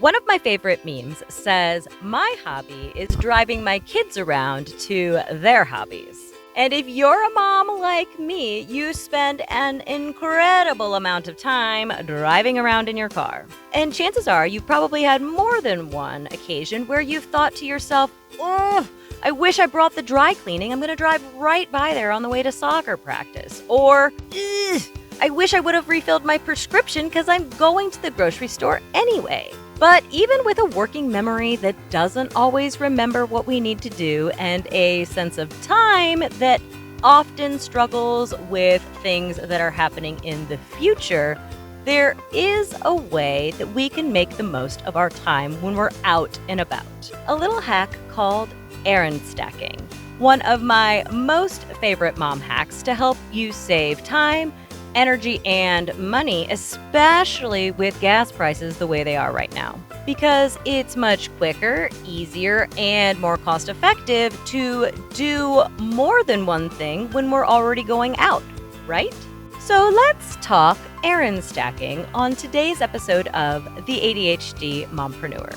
One of my favorite memes says, "My hobby is driving my kids around to their hobbies." And if you're a mom like me, you spend an incredible amount of time driving around in your car. And chances are you've probably had more than one occasion where you've thought to yourself, "Oh, I wish I brought the dry cleaning. I'm going to drive right by there on the way to soccer practice." Or, "Ugh, I wish I would have refilled my prescription because I'm going to the grocery store anyway." But even with a working memory that doesn't always remember what we need to do and a sense of time that often struggles with things that are happening in the future, there is a way that we can make the most of our time when we're out and about. A little hack called errand stacking. One of my most favorite mom hacks to help you save time, energy, and money, especially with gas prices the way they are right now. Because it's much quicker, easier, and more cost-effective to do more than one thing when we're already going out, right? So let's talk errand stacking on today's episode of The ADHD Mompreneur.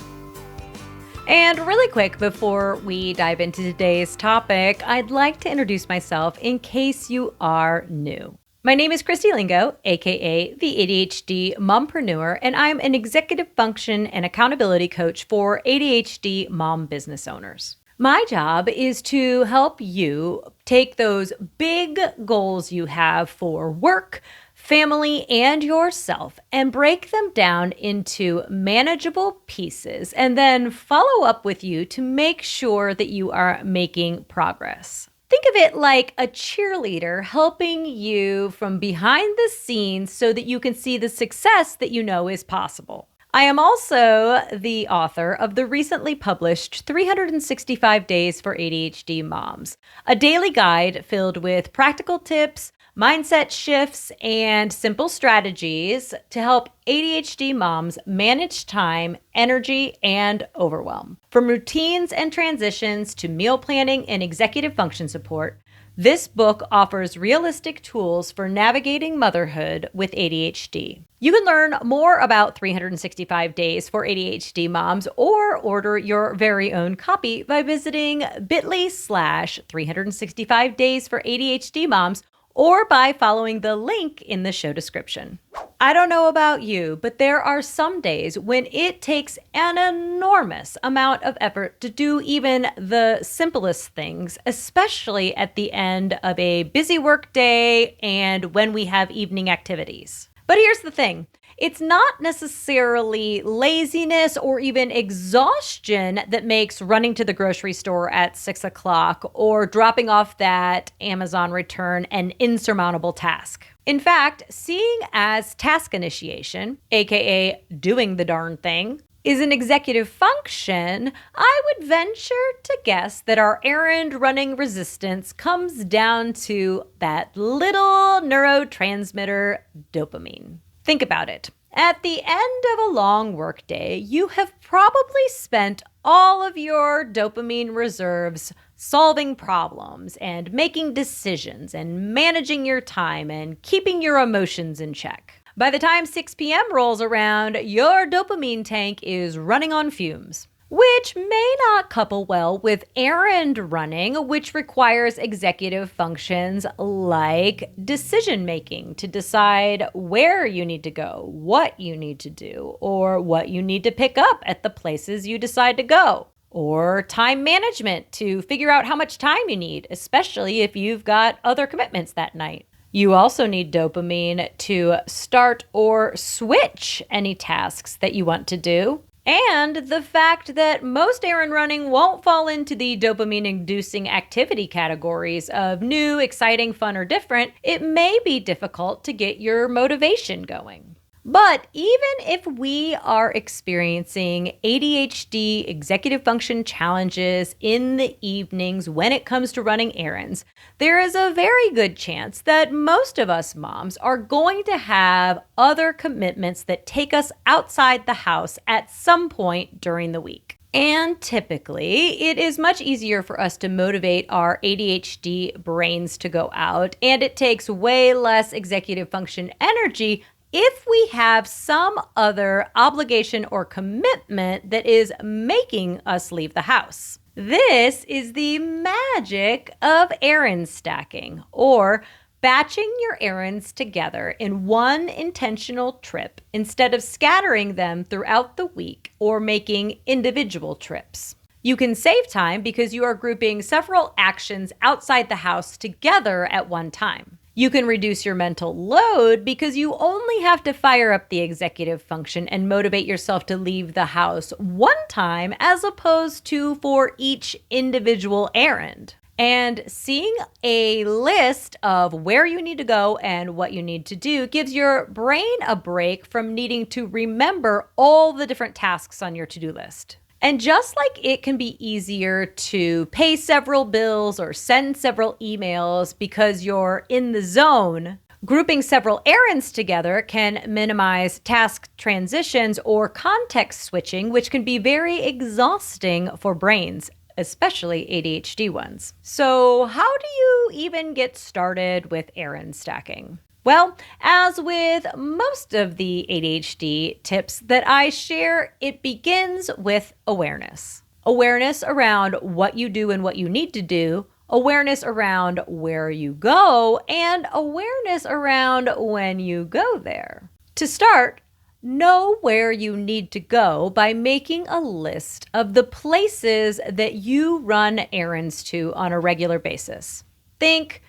And really quick, before we dive into today's topic, I'd like to introduce myself in case you are new. My name is Christy Lingo, aka the ADHD Mompreneur, and I'm an executive function and accountability coach for ADHD mom business owners. My job is to help you take those big goals you have for work, family, and yourself and break them down into manageable pieces and then follow up with you to make sure that you are making progress. Think of it like a cheerleader helping you from behind the scenes so that you can see the success that you know is possible. I am also the author of the recently published 365 Days for ADHD Moms, a daily guide filled with practical tips, mindset shifts, and simple strategies to help ADHD moms manage time, energy, and overwhelm. From routines and transitions to meal planning and executive function support, this book offers realistic tools for navigating motherhood with ADHD. You can learn more about 365 Days for ADHD Moms or order your very own copy by visiting bit.ly/365 Days for ADHD Moms or by following the link in the show description. I don't know about you, but there are some days when it takes an enormous amount of effort to do even the simplest things, especially at the end of a busy work day and when we have evening activities. But here's the thing. It's not necessarily laziness or even exhaustion that makes running to the grocery store at 6 o'clock or dropping off that Amazon return an insurmountable task. In fact, seeing as task initiation, aka doing the darn thing, is an executive function, I would venture to guess that our errand running resistance comes down to that little neurotransmitter dopamine. Think about it. At the end of a long workday, you have probably spent all of your dopamine reserves solving problems and making decisions and managing your time and keeping your emotions in check. By the time 6 p.m. rolls around, your dopamine tank is running on fumes, which may not couple well with errand running, which requires executive functions like decision making to decide where you need to go, what you need to do, or what you need to pick up at the places you decide to go, or time management to figure out how much time you need, especially if you've got other commitments that night. You also need dopamine to start or switch any tasks that you want to do. And the fact that most errand running won't fall into the dopamine-inducing activity categories of new, exciting, fun, or different, it may be difficult to get your motivation going. But even if we are experiencing ADHD executive function challenges in the evenings when it comes to running errands, there is a very good chance that most of us moms are going to have other commitments that take us outside the house at some point during the week. And typically, it is much easier for us to motivate our ADHD brains to go out, and it takes way less executive function energy if we have some other obligation or commitment that is making us leave the house. This is the magic of errand stacking, or batching your errands together in one intentional trip instead of scattering them throughout the week or making individual trips. You can save time because you are grouping several actions outside the house together at one time. You can reduce your mental load because you only have to fire up the executive function and motivate yourself to leave the house one time as opposed to for each individual errand. And seeing a list of where you need to go and what you need to do gives your brain a break from needing to remember all the different tasks on your to-do list. And just like it can be easier to pay several bills or send several emails because you're in the zone, grouping several errands together can minimize task transitions or context switching, which can be very exhausting for brains, especially ADHD ones. So how do you even get started with errand stacking? Well, as with most of the ADHD tips that I share, it begins with awareness. Awareness around what you do and what you need to do, awareness around where you go, and awareness around when you go there. To start, know where you need to go by making a list of the places that you run errands to on a regular basis. Think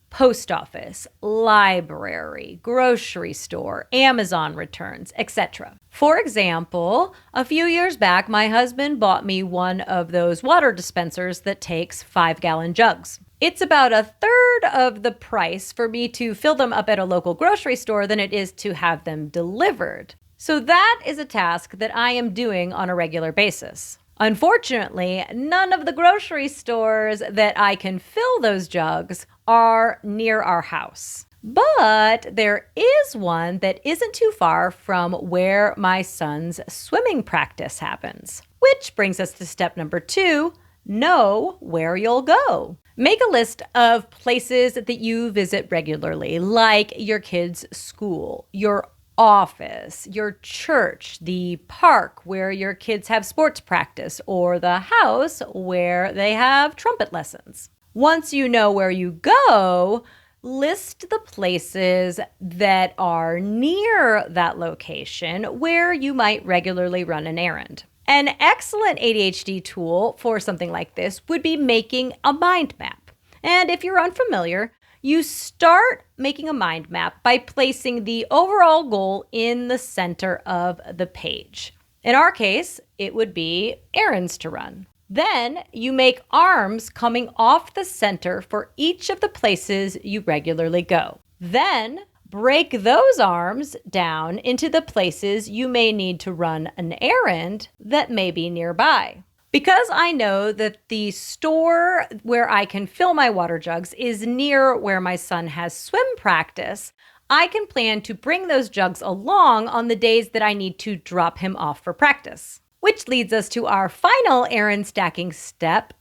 post office, library, grocery store, Amazon returns, etc. For example, a few years back, my husband bought me one of those water dispensers that takes 5-gallon jugs. It's about a third of the price for me to fill them up at a local grocery store than it is to have them delivered. So that is a task that I am doing on a regular basis. Unfortunately, none of the grocery stores that I can fill those jugs are near our house. But there is one that isn't too far from where my son's swimming practice happens. Which brings us to step number 2, know where you'll go. Make a list of places that you visit regularly, like your kid's school, your office, your church, the park where your kids have sports practice, or the house where they have trumpet lessons. Once you know where you go, list the places that are near that location where you might regularly run an errand. An excellent ADHD tool for something like this would be making a mind map. And if you're unfamiliar, you start making a mind map by placing the overall goal in the center of the page. In our case, it would be errands to run. Then you make arms coming off the center for each of the places you regularly go. Then break those arms down into the places you may need to run an errand that may be nearby. Because I know that the store where I can fill my water jugs is near where my son has swim practice, I can plan to bring those jugs along on the days that I need to drop him off for practice. Which leads us to our final errand stacking step,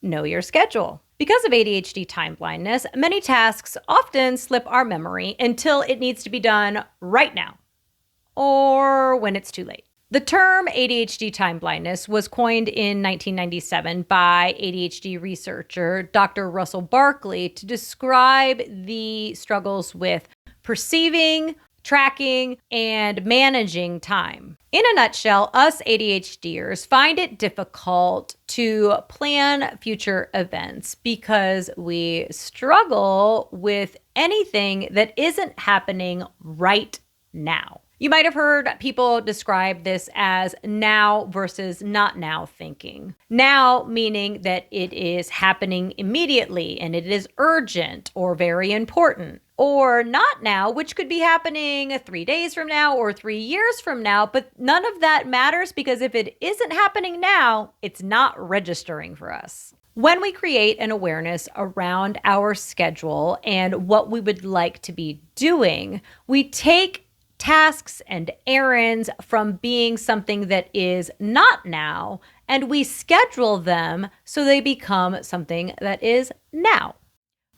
know your schedule. Because of ADHD time blindness, many tasks often slip our memory until it needs to be done right now, or when it's too late. The term ADHD time blindness was coined in 1997 by ADHD researcher Dr. Russell Barkley to describe the struggles with perceiving, tracking, and managing time. In a nutshell, us ADHDers find it difficult to plan future events because we struggle with anything that isn't happening right now. You might have heard people describe this as now versus not now thinking. Now meaning that it is happening immediately and it is urgent or very important. Or not now, which could be happening 3 days from now or 3 years from now, but none of that matters because if it isn't happening now, it's not registering for us. When we create an awareness around our schedule and what we would like to be doing, we take tasks and errands from being something that is not now, and we schedule them so they become something that is now.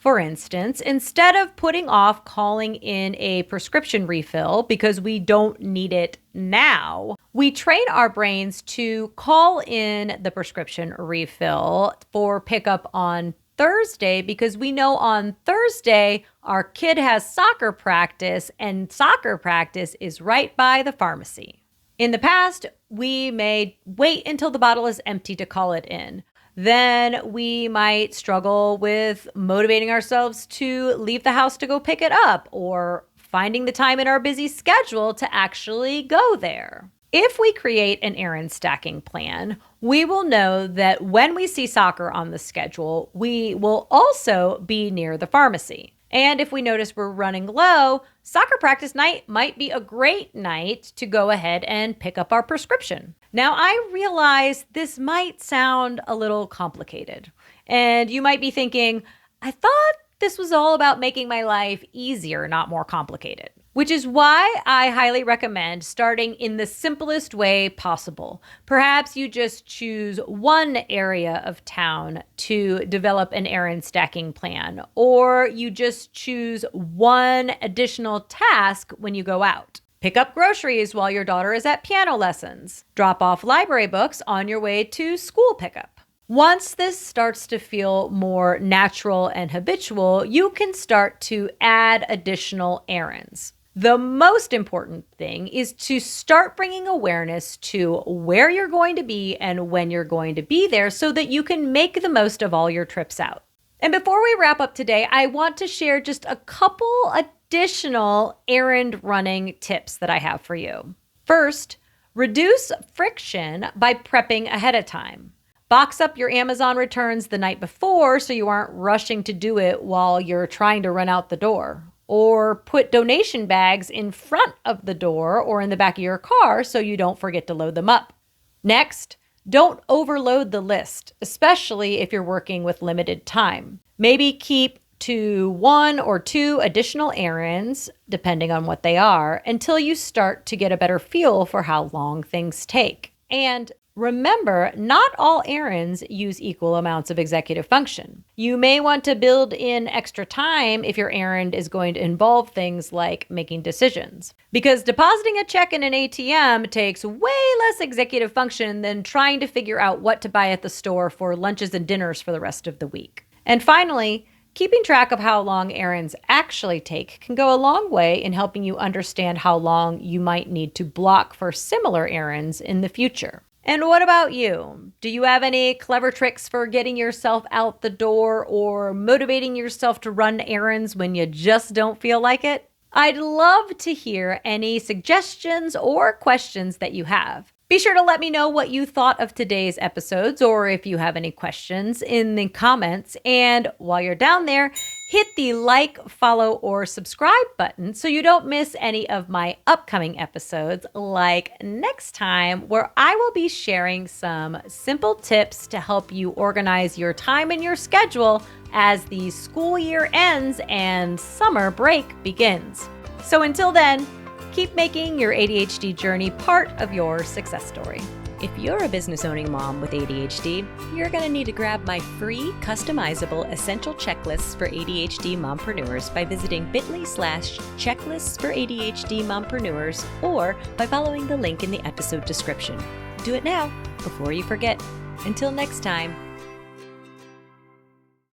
For instance, instead of putting off calling in a prescription refill because we don't need it now, we train our brains to call in the prescription refill for pickup on Thursday because we know on Thursday our kid has soccer practice and soccer practice is right by the pharmacy. In the past, we may wait until the bottle is empty to call it in. Then we might struggle with motivating ourselves to leave the house to go pick it up or finding the time in our busy schedule to actually go there. If we create an errand stacking plan, we will know that when we see soccer on the schedule, we will also be near the pharmacy. And if we notice we're running low, soccer practice night might be a great night to go ahead and pick up our prescription. Now, I realize this might sound a little complicated, and you might be thinking, I thought this was all about making my life easier, not more complicated. Which is why I highly recommend starting in the simplest way possible. Perhaps you just choose one area of town to develop an errand stacking plan, or you just choose one additional task when you go out. Pick up groceries while your daughter is at piano lessons. Drop off library books on your way to school pickup. Once this starts to feel more natural and habitual, you can start to add additional errands. The most important thing is to start bringing awareness to where you're going to be and when you're going to be there so that you can make the most of all your trips out. And before we wrap up today, I want to share just a couple additional errand running tips that I have for you. First, reduce friction by prepping ahead of time. Box up your Amazon returns the night before so you aren't rushing to do it while you're trying to run out the door. Or put donation bags in front of the door or in the back of your car so you don't forget to load them up. Next, don't overload the list, especially if you're working with limited time. Maybe keep to 1 or 2 additional errands, depending on what they are, until you start to get a better feel for how long things take. And remember, not all errands use equal amounts of executive function. You may want to build in extra time if your errand is going to involve things like making decisions. Because depositing a check in an ATM takes way less executive function than trying to figure out what to buy at the store for lunches and dinners for the rest of the week. And finally, keeping track of how long errands actually take can go a long way in helping you understand how long you might need to block for similar errands in the future. And what about you? Do you have any clever tricks for getting yourself out the door or motivating yourself to run errands when you just don't feel like it? I'd love to hear any suggestions or questions that you have. Be sure to let me know what you thought of today's episodes or if you have any questions in the comments. And while you're down there, hit the like, follow, or subscribe button so you don't miss any of my upcoming episodes, like next time, where I will be sharing some simple tips to help you organize your time and your schedule as the school year ends and summer break begins. So until then, keep making your ADHD journey part of your success story. If you're a business-owning mom with ADHD, you're going to need to grab my free, customizable essential checklists for ADHD mompreneurs by visiting bit.ly/checklists for ADHD mompreneurs or by following the link in the episode description. Do it now before you forget. Until next time,